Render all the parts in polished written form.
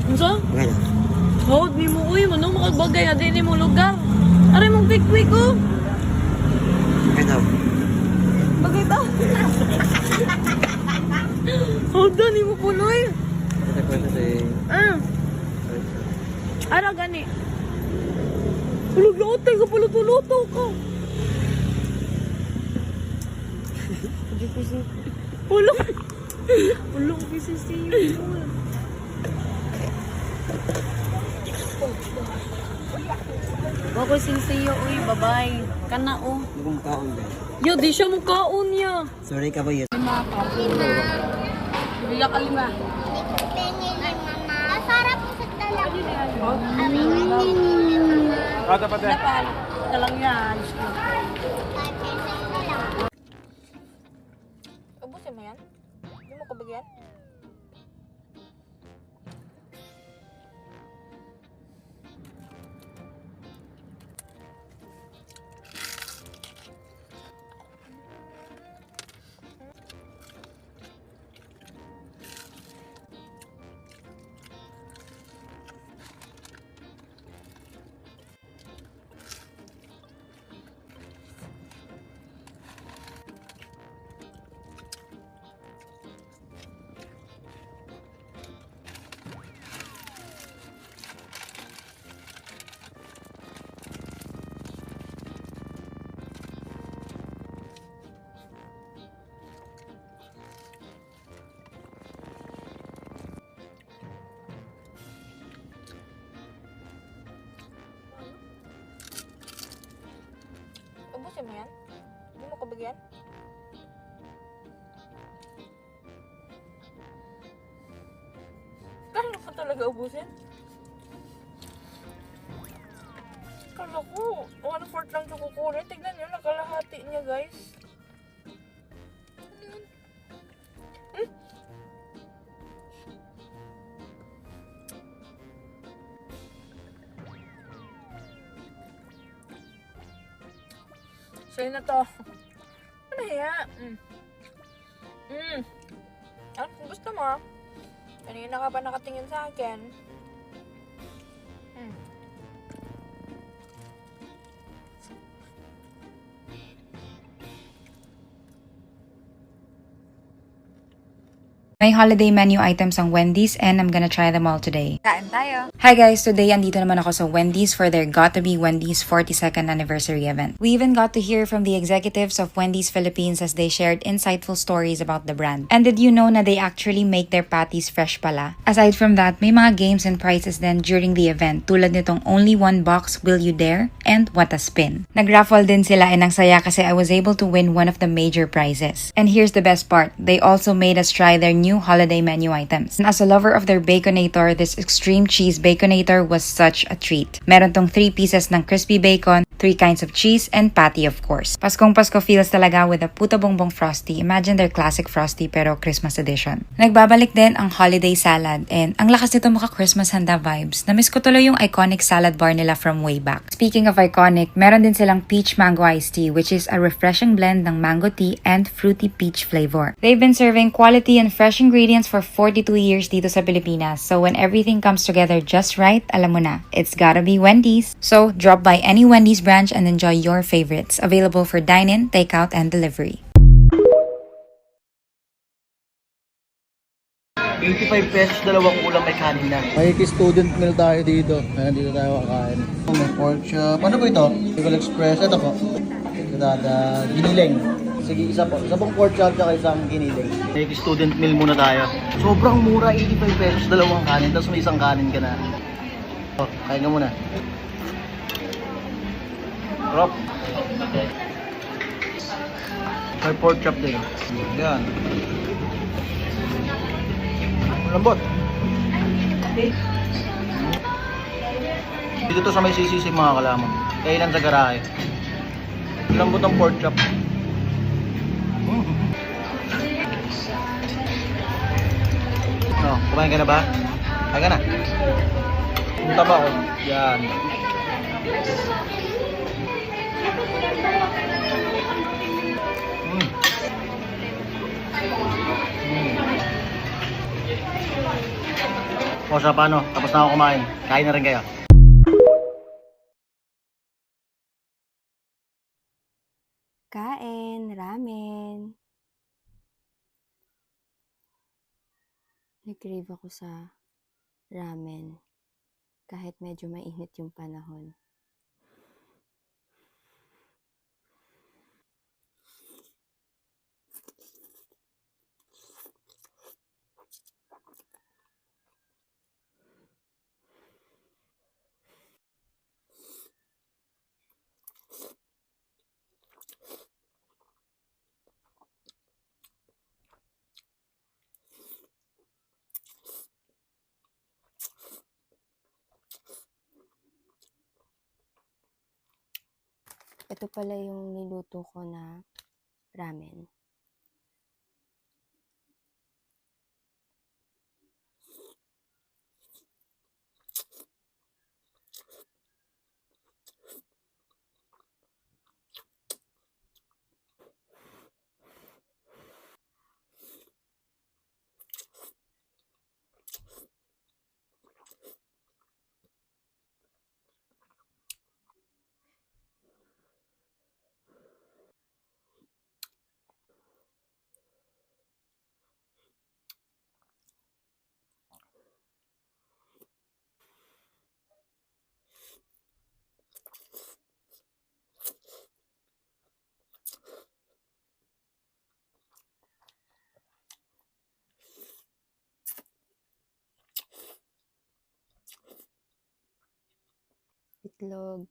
Unsa? Okay na. Hawad ni mo uy, mano makagbagay nga din mo lugar. Aray mong quick oh. Okay na. Bagay ta. Hawad ni mo punoy. Ito ko na si... Ara gani. Ulog-lotay ka puluto-luto ka. Ulog. Ulog kasi siyo. Ako sinsiyo, uy, babay. Kana, oh. Ibang kaon ba? Yo, di siya mukhaon niya. Sorry ka ba yun? Biya ka lima. Pengen ni mama. Masarap po sa dalang. Kata pa Dapat, talang yan. Ubusin mo yan? Hindi mo kabagyan? Ubusin mo yan? Hindi mo kabagyan? Kala ko talaga ubusin? Kala ko, 1/4 lang siya kukunin. Tignan nyo, nakalahati niya guys. Ano yun? Sa'yo na to. Ano ya? Ah, kung gusto mo, kanina ka pa nakatingin sa akin. May holiday menu items ang Wendy's and I'm gonna try them all today. Kain tayo. Hi guys! Today, andito naman ako sa Wendy's for their Gotta Be Wendy's 42nd anniversary event. We even got to hear from the executives of Wendy's Philippines as they shared insightful stories about the brand. And did you know na they actually make their patties fresh pala? Aside from that, may mga games and prizes din during the event tulad nitong Only One Box, Will You Dare? And What a Spin. Nag-raffle din sila and ang saya kasi I was able to win one of the major prizes. And here's the best part, they also made us try their new holiday menu items. And as a lover of their Baconator, this extreme cheese Baconator was such a treat. Meron tong 3 pieces ng crispy bacon, 3 kinds of cheese, and patty of course. Paskong Pasko feels talaga with a Puto Bongbong Frosty. Imagine their classic Frosty pero Christmas edition. Nagbabalik din ang holiday salad and ang lakas nito maka Christmas handa vibes. Namiss ko tuloy yung iconic salad bar nila from way back. Speaking of iconic, meron din silang peach mango iced tea which is a refreshing blend ng mango tea and fruity peach flavor. They've been serving quality and fresh ingredients for 42 years dito sa Pilipinas. So when everything comes together just right, alam mo na, it's gotta be Wendy's. So drop by any Wendy's branch and enjoy your favorites. Available for dine-in, takeout, and delivery. 85 pesos, dalawang ulam may kanin na. May student meal tayo dito. Ayan, dito tayo kakain. May pork chop. Ano po ito? Bicol Express. Ito po. Giniling. Sige, isa po. Isa pong pork chop at isang giniling. May student meal muna tayo. Sobrang mura, 85 pesos, dalawang kanin. Tapos may isang kanin ka na. Oh, kain ka muna. Rock. May pork chop din. Yan. Lambot. Dito to sa may sisisi mga kalamang. Kailan sa garahe. Lambot ang pork chop. No, kumain ka na ba? Kain ka na. Punta ba ako? Yan. O siya, paano? Tapos na ako kumain. Kain na rin kayo. Kain, ramen. Nag-crave ako sa ramen. Kahit medyo mainit yung panahon. Ito pala yung niluto ko na ramen. Itlog.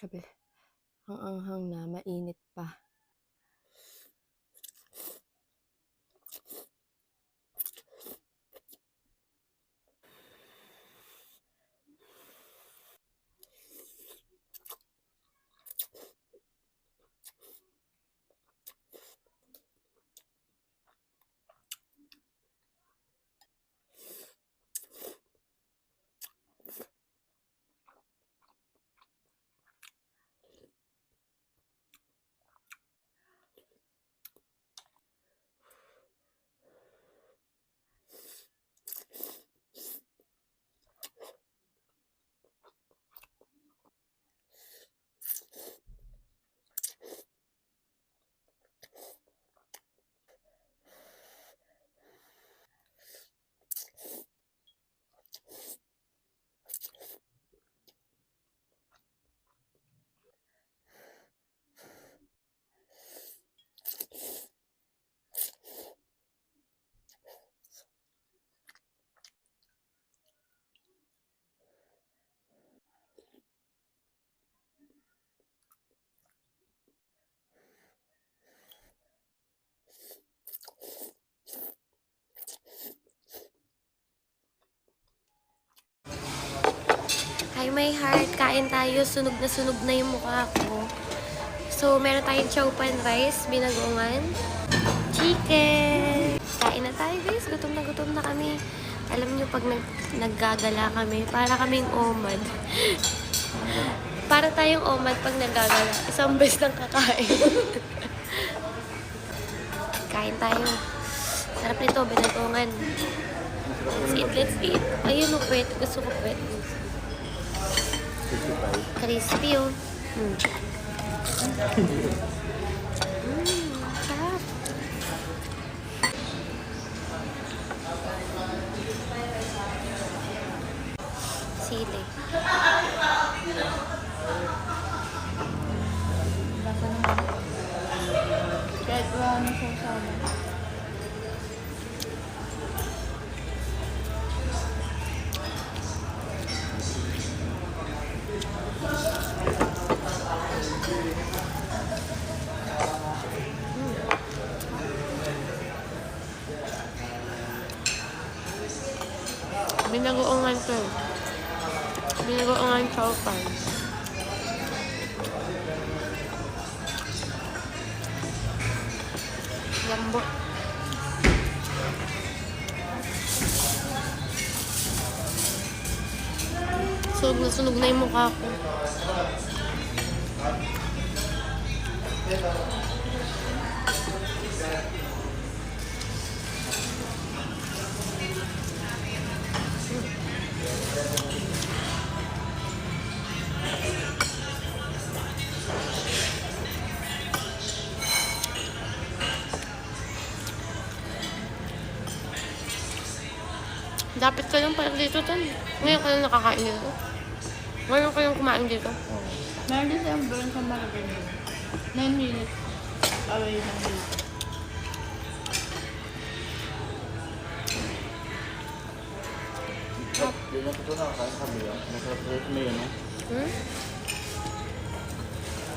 Grabe. Ang anghang na, mainit pa. Hi my heart, kain tayo. Sunog na yung mukha ko. So, meron tayong chowpan rice, binagongan, chicken. Kain na tayo guys, gutom na kami. Alam nyo, pag naggagala kami, para kaming omad. Para tayong omad pag naggagala. Isang beses nang kakain. Kain tayo. Sarap nito, binagongan. Let's eat. Ayun, kwet. Gusto ko kwet. Crispy oh. Sarap. Sili. Wala na siya sama. Binagoongan ko. Binagoongan chowpan. Lambot. Sunog na yung mukha ko. Dapat ka lang parang dito, Tan. Ngayon ka lang nakakain dito. Ngayon ka lang kumain dito. Meron din siyang burn sa Maragana. 9 minutes away ng dito. Yun lang ito na, kain kami yan. Masarap sa may ano.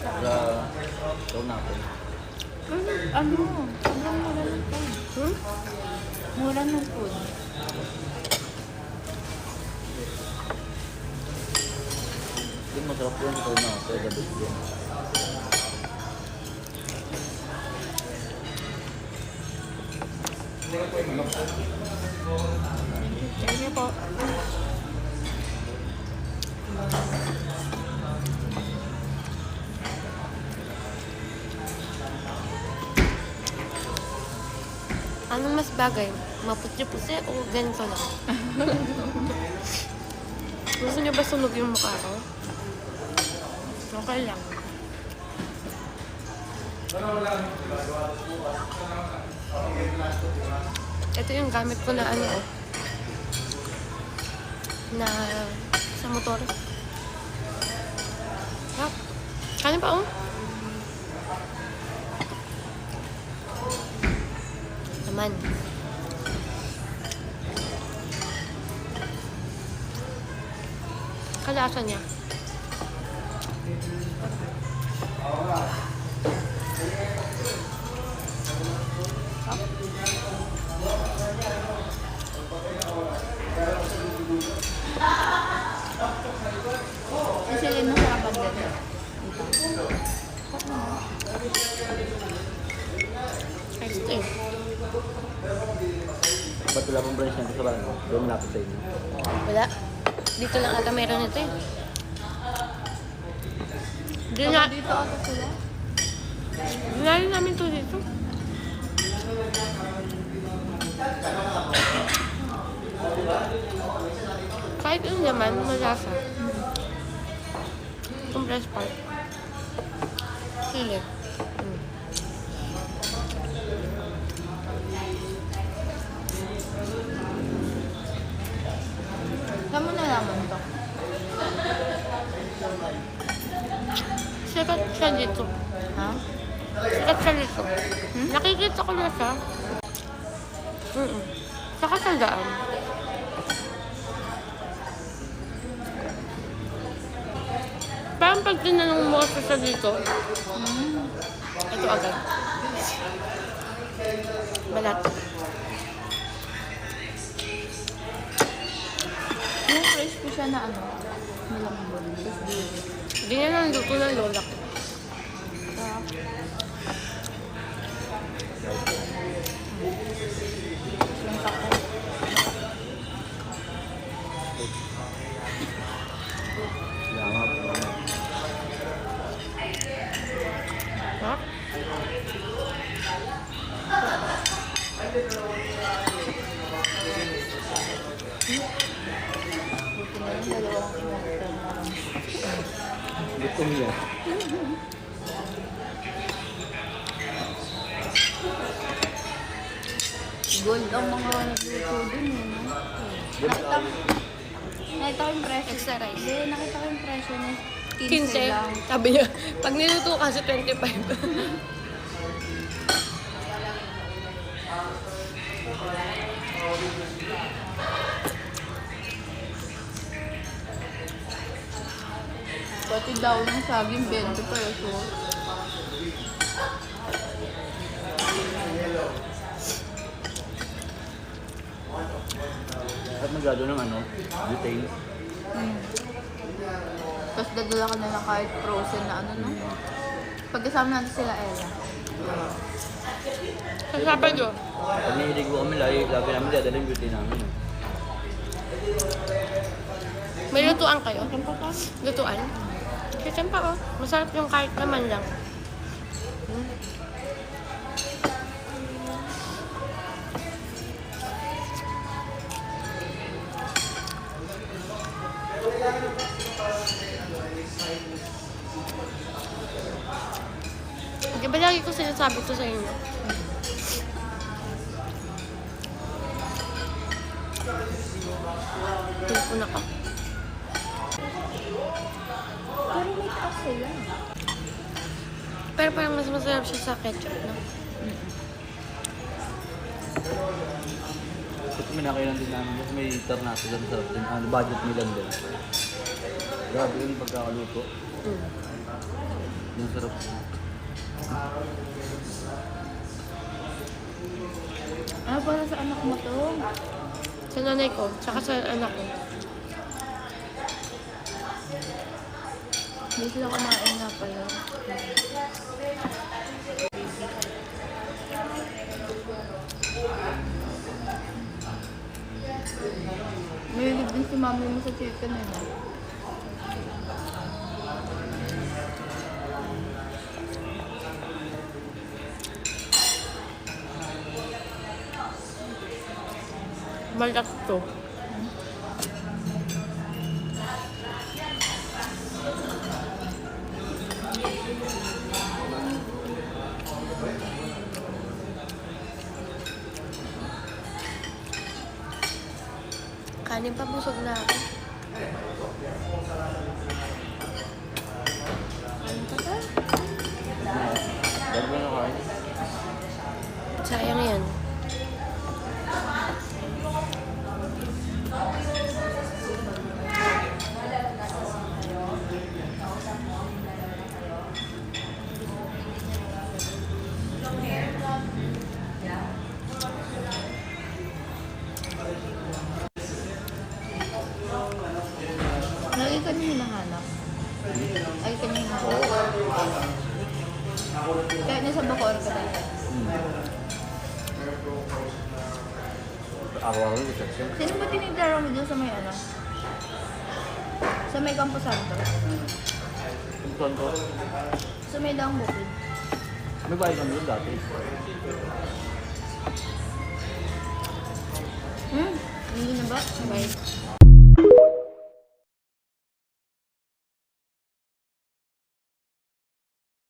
Sa show natin. Ano? Sobrang mura ng food. Mura ng food. Yun masarap yun sa na, sa gabi yun. Thank you po. Anong mas bagay? Maputi-puti o ganito lang? Gusto niyo ba sunog yung mukha ko? Okay lang. Ito yung gamit ko na ano na sa motor. Hap. Kanin pa oh. Naman. Kalasa niya. Kasi yun ang sarapan din. Ayos ito eh. Ba't wala pong branch nito sa barang? Doon lapit sa inyo. Wala. Dito lang ata meron ito eh. Dinali Dito ako sila. namin ito dito. Kahit ano naman, malasa. Compressed part. Sili. Saan mo nalaman to? Sikat siya dito. Ha? Sikat siya dito. Nakikita ko na siya. Sa kasandaan. Parang pag tinanong mo kasi siya dito, ito agad. Balat. Yung crispy siya na ano? Malambot. Hindi na nanduto ng lola ko. Yung tako. Salamat. Ha? Buti na yung dalawang in-order na lang. Gutom yan. Gold ang mga nagluto dun eh. No? Nakita ko yung presyo. Extra rice. Hindi, nakita ko yung presyo niya. 15. 15 lang. Sabi niya, pag niluto kasi 25. Dati daw ng saging 20 pesos. At magado ng ano, detail. Tapos dadala ka na lang kahit frozen na ano, no? Pagkasama natin sila, Ella. Sa Sabado. Pag niligo kami, lagi namin dadala yung beauty namin. May lutuan kayo? Lutuan? Chicken pa oh. Masarap yung kahit naman lang. Di ba lagi ko sinasabi to sa inyo? Tulpo na ka. Pero may taas sila. Pero parang mas masarap siya sa ketchup, no? Ito minakailan din namin kasi may tarnaso doon, sarap din. Ano, budget nila din. Grabe yung pagkakaluto. Yung sarap. Ah, para sa anak mo to? Sa nanay ko, tsaka sa anak ko. Hindi sila kumain na pala. May din si mami mo sa chicken eh. No? Malak to. Kanin pa, busog na ako. Kanin pa ba? Dalawa na kain. Sayang yan. Lagi ka niya hinahanap. Ay, ka niya hinahanap. Kahit nasa Bacoor ka dati. Araw-araw yung section. Sino ba tinidara mo dyan sa may ano? Sa may Campo Santo? Yung tonto. Sa may Daang Bukid? May bahay kami yun dati. Hindi na ba? Bye.